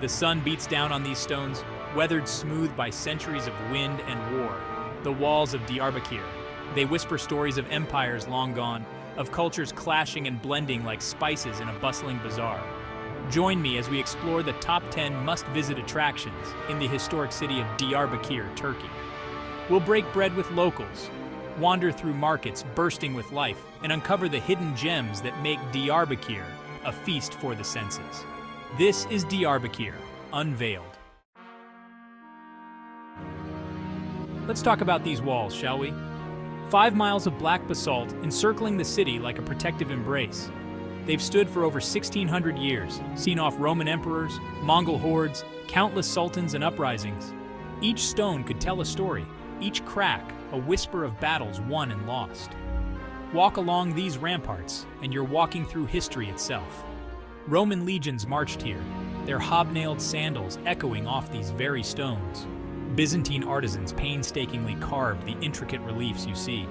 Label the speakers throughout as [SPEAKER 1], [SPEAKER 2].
[SPEAKER 1] The sun beats down on these stones, weathered smooth by centuries of wind and war. The walls of Diyarbakır. They whisper stories of empires long gone, of cultures clashing and blending like spices in a bustling bazaar. Join me as we explore the top 10 must-visit attractions in the historic city of Diyarbakır, Turkey. We'll break bread with locals, wander through markets bursting with life, and uncover the hidden gems that make Diyarbakır a feast for the senses. This is Diyarbakır, Unveiled. Let's talk about these walls, shall we? 5 miles of black basalt encircling the city like a protective embrace. They've stood for over 1,600 years, seen off Roman emperors, Mongol hordes, countless sultans and uprisings. Each stone could tell a story, each crack a whisper of battles won and lost. Walk along these ramparts, and you're walking through history itself. Roman legions marched here, their hobnailed sandals echoing off these very stones. Byzantine artisans painstakingly carved the intricate reliefs you see,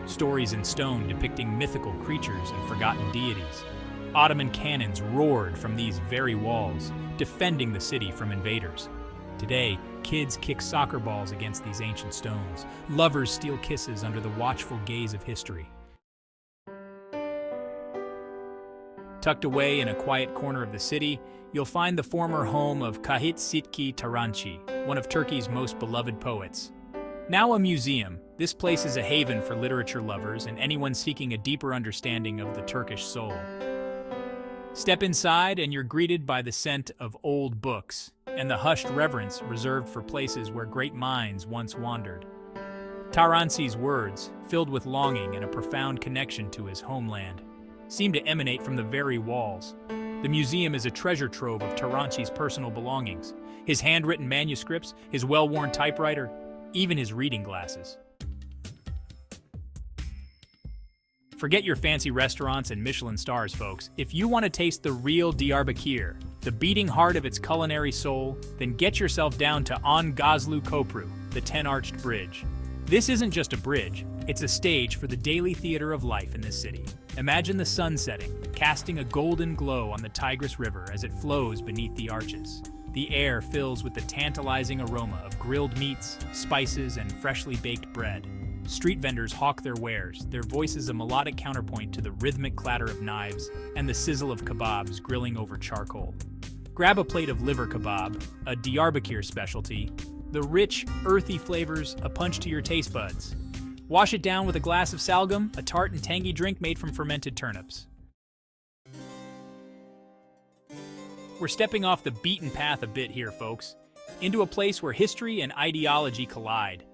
[SPEAKER 1] stories in stone depicting mythical creatures and forgotten deities. Ottoman cannons roared from these very walls, defending the city from invaders. Today, kids kick soccer balls against these ancient stones. Lovers steal kisses under the watchful gaze of history. Tucked away in a quiet corner of the city, you'll find the former home of Kahit Sitki Taranci, one of Turkey's most beloved poets. Now a museum, this place is a haven for literature lovers and anyone seeking a deeper understanding of the Turkish soul. Step inside and you're greeted by the scent of old books and the hushed reverence reserved for places where great minds once wandered. Taranci's words, filled with longing and a profound connection to his homeland, seem to emanate from the very walls. The museum is a treasure trove of Taranci's personal belongings, his handwritten manuscripts, his well-worn typewriter, even his reading glasses. Forget your fancy restaurants and Michelin stars, folks. If you want to taste the real Diyarbakır, the beating heart of its culinary soul, then get yourself down to Gazlu Köprü, the 10-arched bridge. This isn't just a bridge, it's a stage for the daily theater of life in this city. Imagine the sun setting, casting a golden glow on the Tigris River as it flows beneath the arches. The air fills with the tantalizing aroma of grilled meats, spices, and freshly baked bread. Street vendors hawk their wares, their voices a melodic counterpoint to the rhythmic clatter of knives and the sizzle of kebabs grilling over charcoal. Grab a plate of liver kebab, a Diyarbakır specialty, the rich, earthy flavors a punch to your taste buds. Wash it down with a glass of salgum, a tart and tangy drink made from fermented turnips. We're stepping off the beaten path a bit here, folks, into a place where history and ideology collide.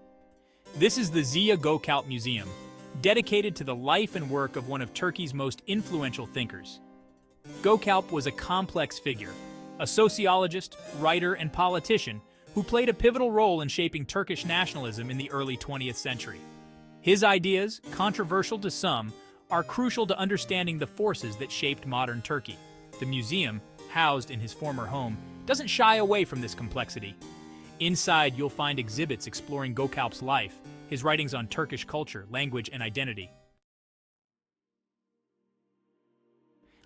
[SPEAKER 1] This is the Ziya Gökalp Museum, dedicated to the life and work of one of Turkey's most influential thinkers. Gökalp was a complex figure, a sociologist, writer, and politician who played a pivotal role in shaping Turkish nationalism in the early 20th century. His ideas, controversial to some, are crucial to understanding the forces that shaped modern Turkey. The museum, housed in his former home, doesn't shy away from this complexity. Inside, you'll find exhibits exploring Gökalp's life, his writings on Turkish culture, language, and identity.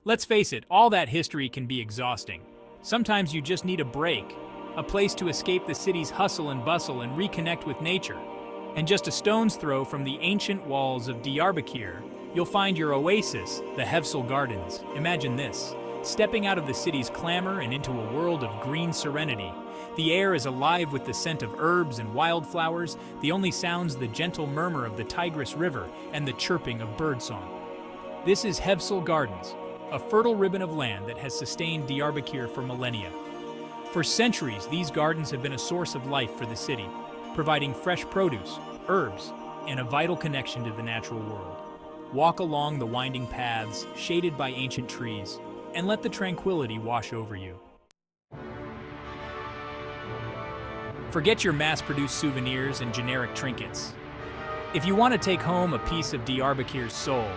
[SPEAKER 1] Let's face it, all that history can be exhausting. Sometimes you just need a break, a place to escape the city's hustle and bustle and reconnect with nature. And just a stone's throw from the ancient walls of Diyarbakır, you'll find your oasis, the Hevsel Gardens. Imagine this, stepping out of the city's clamor and into a world of green serenity. The air is alive with the scent of herbs and wildflowers, the only sounds the gentle murmur of the Tigris River and the chirping of birdsong. This is Hevsel Gardens, a fertile ribbon of land that has sustained Diyarbakır for millennia. For centuries, these gardens have been a source of life for the city, providing fresh produce, herbs, and a vital connection to the natural world. Walk along the winding paths, shaded by ancient trees, and let the tranquility wash over you. Forget your mass-produced souvenirs and generic trinkets. If you want to take home a piece of Diyarbakır's soul,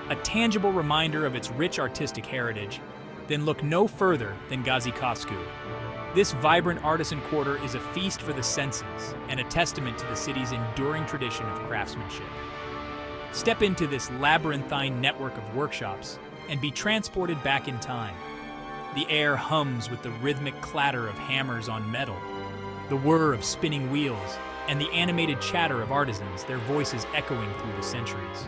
[SPEAKER 1] a tangible reminder of its rich artistic heritage, then look no further than Gazi Koskü. This vibrant artisan quarter is a feast for the senses and a testament to the city's enduring tradition of craftsmanship. Step into this labyrinthine network of workshops and be transported back in time. The air hums with the rhythmic clatter of hammers on metal, the whir of spinning wheels, and the animated chatter of artisans, their voices echoing through the centuries.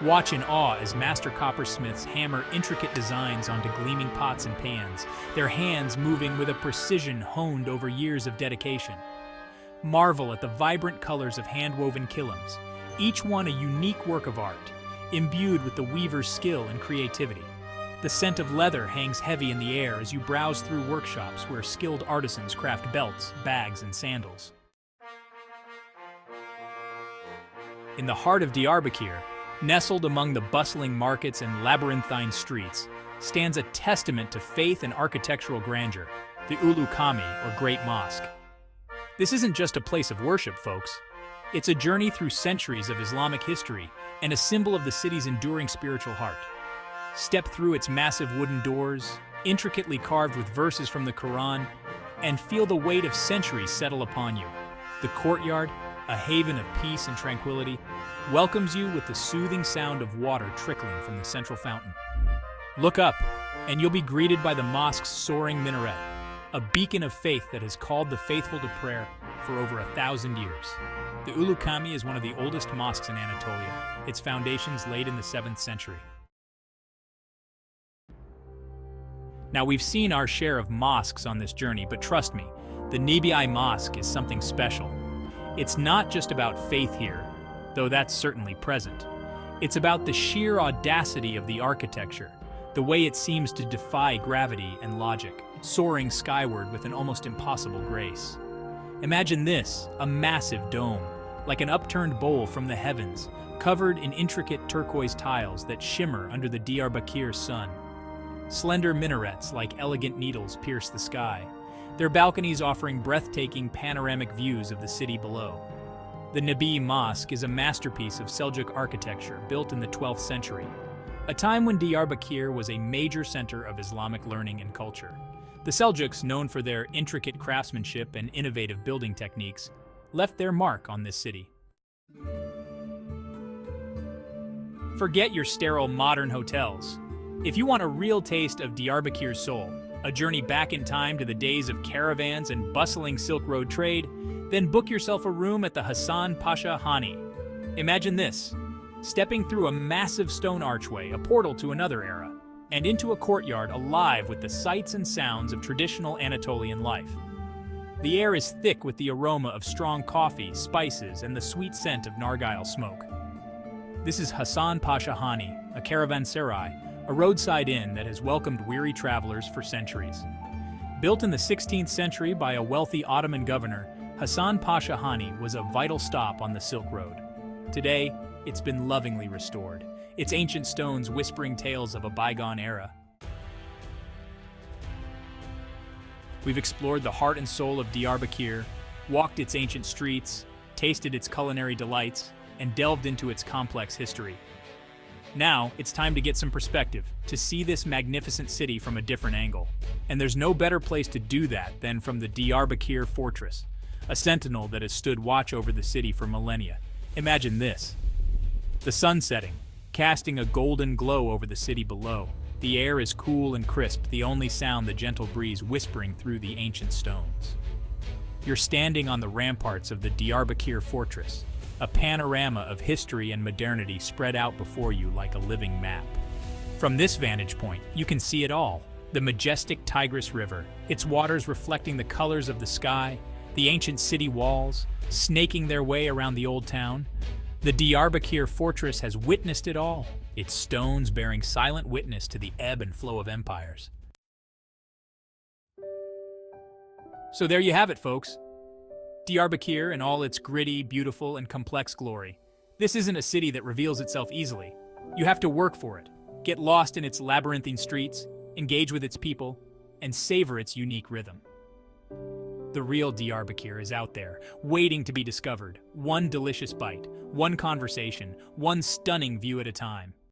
[SPEAKER 1] Watch in awe as master coppersmiths hammer intricate designs onto gleaming pots and pans, their hands moving with a precision honed over years of dedication. Marvel at the vibrant colors of hand-woven kilims, each one a unique work of art, imbued with the weaver's skill and creativity. The scent of leather hangs heavy in the air as you browse through workshops where skilled artisans craft belts, bags, and sandals. In the heart of Diyarbakır, nestled among the bustling markets and labyrinthine streets, stands a testament to faith and architectural grandeur, the Ulu Cami, or Great Mosque. This isn't just a place of worship, folks. It's a journey through centuries of Islamic history and a symbol of the city's enduring spiritual heart. Step through its massive wooden doors, intricately carved with verses from the Quran, and feel the weight of centuries settle upon you. The courtyard, a haven of peace and tranquility, welcomes you with the soothing sound of water trickling from the central fountain. Look up, and you'll be greeted by the mosque's soaring minaret, a beacon of faith that has called the faithful to prayer for over 1,000 years. The Ulu Cami is one of the oldest mosques in Anatolia, its foundations laid in the 7th century. Now, we've seen our share of mosques on this journey, but trust me, the Nibi Mosque is something special. It's not just about faith here, though that's certainly present. It's about the sheer audacity of the architecture, the way it seems to defy gravity and logic, soaring skyward with an almost impossible grace. Imagine this, a massive dome, like an upturned bowl from the heavens, covered in intricate turquoise tiles that shimmer under the Diyarbakır sun. Slender minarets like elegant needles pierce the sky, their balconies offering breathtaking panoramic views of the city below. The Nabi Mosque is a masterpiece of Seljuk architecture built in the 12th century, a time when Diyarbakır was a major center of Islamic learning and culture. The Seljuks, known for their intricate craftsmanship and innovative building techniques, left their mark on this city. Forget your sterile modern hotels. If you want a real taste of Diyarbakır's soul, a journey back in time to the days of caravans and bustling Silk Road trade, then book yourself a room at the Hasan Pasha Hani. Imagine this, stepping through a massive stone archway, a portal to another era, and into a courtyard alive with the sights and sounds of traditional Anatolian life. The air is thick with the aroma of strong coffee, spices, and the sweet scent of nargile smoke. This is Hasan Pasha Hani, a caravanserai, a roadside inn that has welcomed weary travelers for centuries. Built in the 16th century by a wealthy Ottoman governor, Hasan Pasha Hani was a vital stop on the Silk Road. Today, it's been lovingly restored, its ancient stones whispering tales of a bygone era. We've explored the heart and soul of Diyarbakır, walked its ancient streets, tasted its culinary delights, and delved into its complex history. Now, it's time to get some perspective, to see this magnificent city from a different angle. And there's no better place to do that than from the Diyarbakır Fortress, a sentinel that has stood watch over the city for millennia. Imagine this. The sun setting, casting a golden glow over the city below. The air is cool and crisp, the only sound the gentle breeze whispering through the ancient stones. You're standing on the ramparts of the Diyarbakır Fortress, a panorama of history and modernity spread out before you like a living map. From this vantage point, you can see it all. The majestic Tigris River, its waters reflecting the colors of the sky, the ancient city walls, snaking their way around the old town. The Diyarbakır Fortress has witnessed it all, its stones bearing silent witness to the ebb and flow of empires. So there you have it, folks. Diyarbakır in all its gritty, beautiful, and complex glory. This isn't a city that reveals itself easily. You have to work for it, get lost in its labyrinthine streets, engage with its people, and savor its unique rhythm. The real Diyarbakır is out there, waiting to be discovered, one delicious bite, one conversation, one stunning view at a time.